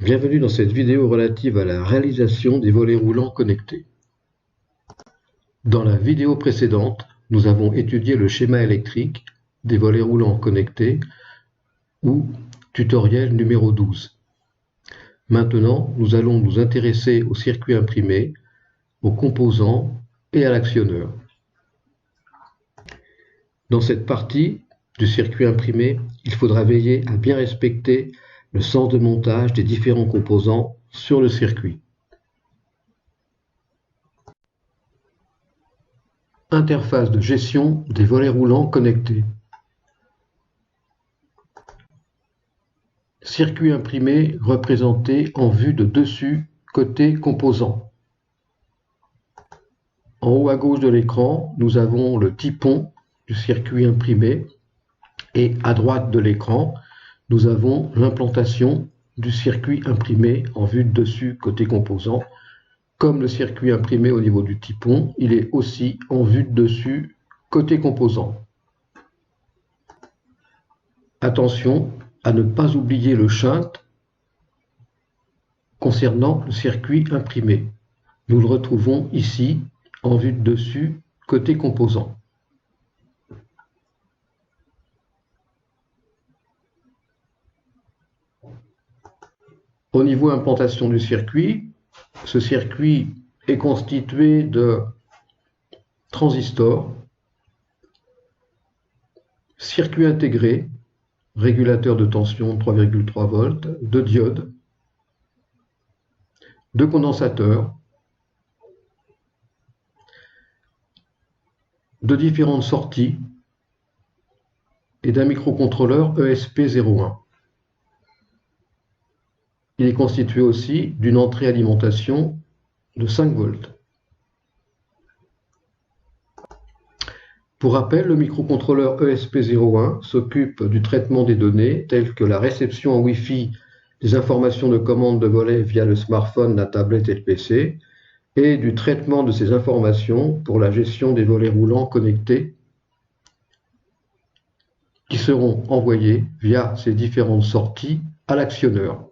Bienvenue dans cette vidéo relative à la réalisation des volets roulants connectés. Dans la vidéo précédente, nous avons étudié le schéma électrique des volets roulants connectés ou tutoriel numéro 12. Maintenant, nous allons nous intéresser au circuit imprimé, aux composants et à l'actionneur. Dans cette partie du circuit imprimé, il faudra veiller à bien respecter le sens de montage des différents composants sur le circuit. Interface de gestion des volets roulants connectés. Circuit imprimé représenté en vue de dessus côté composant. En haut à gauche de l'écran, nous avons le typon du circuit imprimé et à droite de l'écran, nous avons l'implantation du circuit imprimé en vue de dessus côté composant. Comme le circuit imprimé au niveau du typon, il est aussi en vue de dessus côté composant. Attention à ne pas oublier le shunt concernant le circuit imprimé. Nous le retrouvons ici en vue de dessus côté composant. Au niveau implantation du circuit, ce circuit est constitué de transistors, circuit intégré, régulateur de tension 3,3 volts, de diodes, de condensateurs, de différentes sorties et d'un microcontrôleur ESP01. Il est constitué aussi d'une entrée alimentation de 5 volts. Pour rappel, le microcontrôleur ESP01 s'occupe du traitement des données telles que la réception en Wi-Fi des informations de commande de volet via le smartphone, la tablette et le PC, et du traitement de ces informations pour la gestion des volets roulants connectés qui seront envoyés via ces différentes sorties à l'actionneur.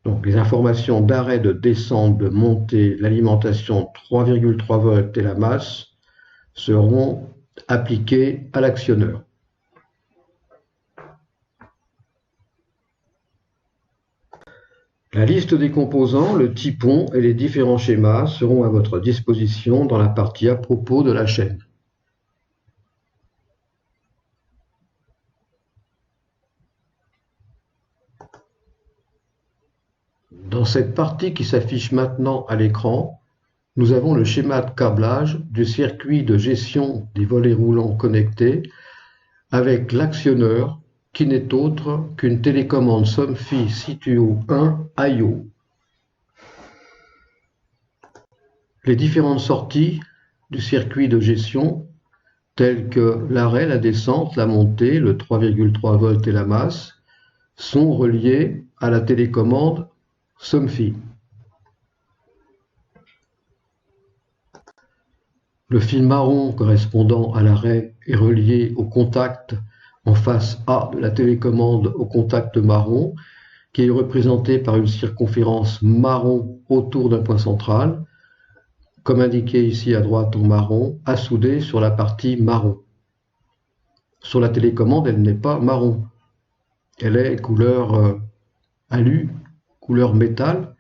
Donc les informations d'arrêt, de descente, de montée, l'alimentation 3,3 volts et la masse seront appliquées à l'actionneur. La liste des composants, le typon et les différents schémas seront à votre disposition dans la partie à propos de la chaîne. Dans cette partie qui s'affiche maintenant à l'écran, nous avons le schéma de câblage du circuit de gestion des volets roulants connectés avec l'actionneur qui n'est autre qu'une télécommande SOMFY Situo 1 IO. Les différentes sorties du circuit de gestion telles que l'arrêt, la descente, la montée, le 3,3 volts et la masse sont reliées à la télécommande SOMFY. Le fil marron correspondant à l'arrêt est relié au contact en face A de la télécommande au contact marron, qui est représenté par une circonférence marron autour d'un point central, comme indiqué ici à droite en marron, à souder sur la partie marron. Sur la télécommande, elle n'est pas marron. Elle est couleur alu, couleur métal.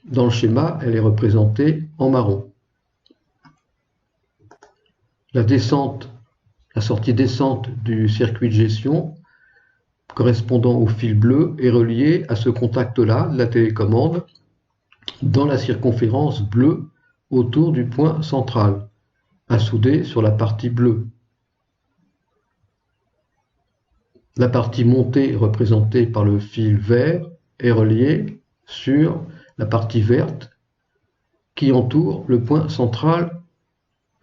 Dans le schéma, elle est représentée en marron. La sortie descente du circuit de gestion correspondant au fil bleu est reliée à ce contact-là de la télécommande dans la circonférence bleue autour du point central, à souder sur la partie bleue. La partie montée représentée par le fil vert est reliée sur la partie verte qui entoure le point central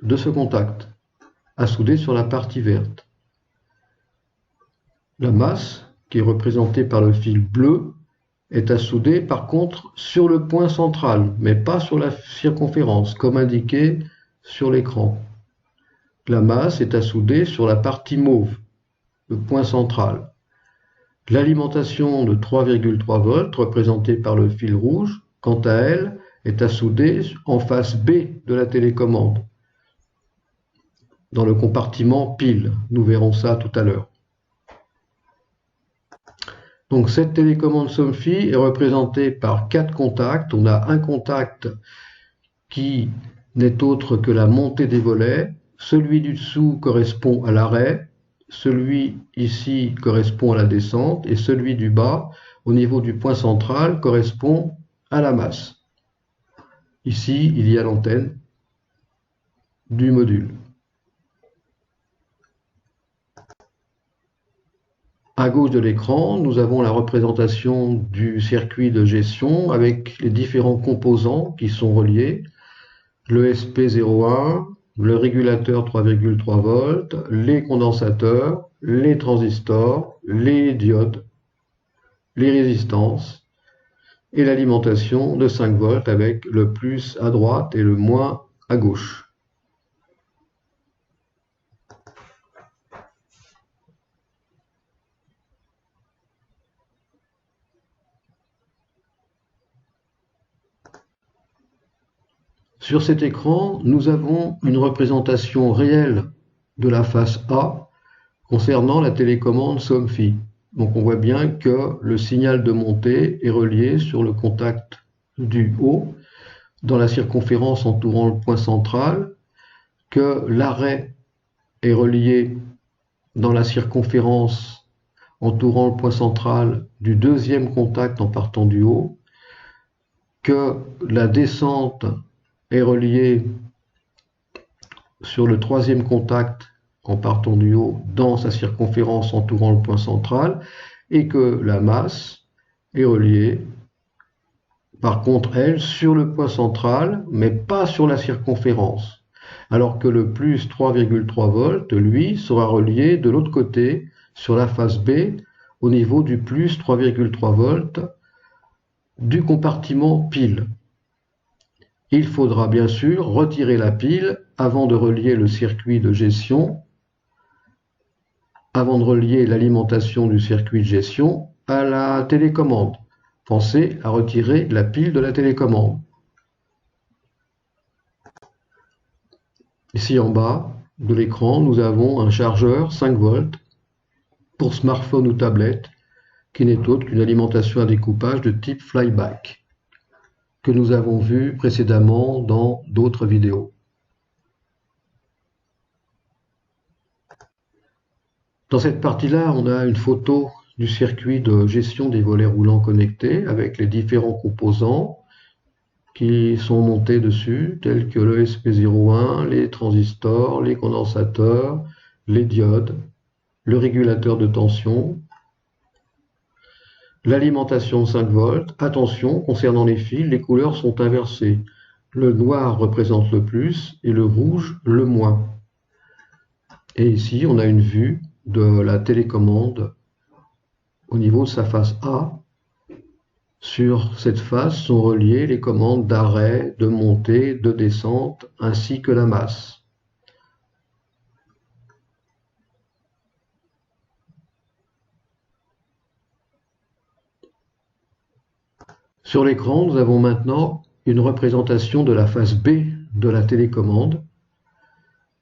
de ce contact, à souder sur la partie verte. La masse, qui est représentée par le fil bleu, est à souder par contre sur le point central, mais pas sur la circonférence, comme indiqué sur l'écran. La masse est à souder sur la partie mauve, le point central. L'alimentation de 3,3 volts, représentée par le fil rouge, quant à elle, est à souder en face B de la télécommande, dans le compartiment pile. Nous verrons ça tout à l'heure. Donc cette télécommande Somfy est représentée par 4 contacts. On a un contact qui n'est autre que la montée des volets. Celui du dessous correspond à l'arrêt. Celui ici correspond à la descente. Et celui du bas, au niveau du point central, correspond à la masse. Ici, il y a l'antenne du module. À gauche de l'écran, nous avons la représentation du circuit de gestion avec les différents composants qui sont reliés. Le SP01, le régulateur 3,3 volts, les condensateurs, les transistors, les diodes, les résistances et l'alimentation de 5 volts avec le plus à droite et le moins à gauche. Sur cet écran, nous avons une représentation réelle de la face A concernant la télécommande Somfy. Donc on voit bien que le signal de montée est relié sur le contact du haut dans la circonférence entourant le point central, que l'arrêt est relié dans la circonférence entourant le point central du deuxième contact en partant du haut, que la descente est reliée sur le troisième contact en partant du haut dans sa circonférence entourant le point central, et que la masse est reliée par contre elle sur le point central mais pas sur la circonférence, alors que le plus 3,3 volts lui sera relié de l'autre côté sur la face B au niveau du plus 3,3 volts du compartiment pile. Il faudra bien sûr retirer la pile avant de relier le circuit de gestion, avant de relier l'alimentation du circuit de gestion à la télécommande. Pensez à retirer la pile de la télécommande. Ici en bas de l'écran, nous avons un chargeur 5 volts pour smartphone ou tablette qui n'est autre qu'une alimentation à découpage de type flyback que nous avons vu précédemment dans d'autres vidéos. Dans cette partie-là, on a une photo du circuit de gestion des volets roulants connectés avec les différents composants qui sont montés dessus, tels que le SP01, les transistors, les condensateurs, les diodes, le régulateur de tension, l'alimentation 5 volts. Attention, concernant les fils, les couleurs sont inversées. Le noir représente le plus et le rouge le moins. Et ici, on a une vue de la télécommande au niveau de sa face A. Sur cette face sont reliées les commandes d'arrêt, de montée, de descente, ainsi que la masse. Sur l'écran, nous avons maintenant une représentation de la face B de la télécommande.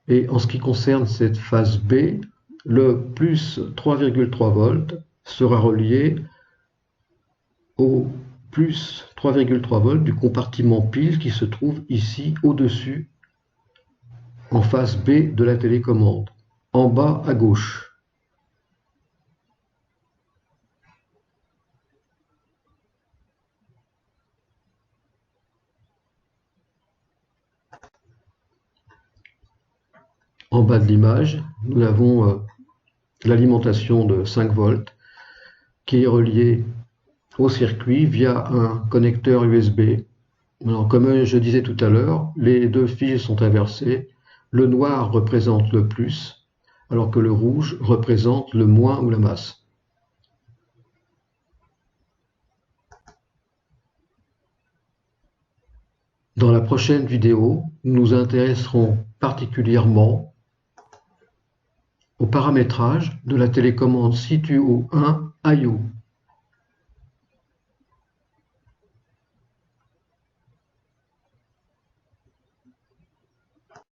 Et en ce qui concerne cette face B, le plus 3,3 volts sera relié au plus 3,3 volts du compartiment pile qui se trouve ici au-dessus, en face B de la télécommande, en bas à gauche. En bas de l'image, nous avons l'alimentation de 5 volts qui est reliée au circuit via un connecteur USB. Alors, comme je disais tout à l'heure, les deux fils sont inversés. Le noir représente le plus, alors que le rouge représente le moins ou la masse. Dans la prochaine vidéo, nous nous intéresserons particulièrement au paramétrage de la télécommande Situo 1 IO.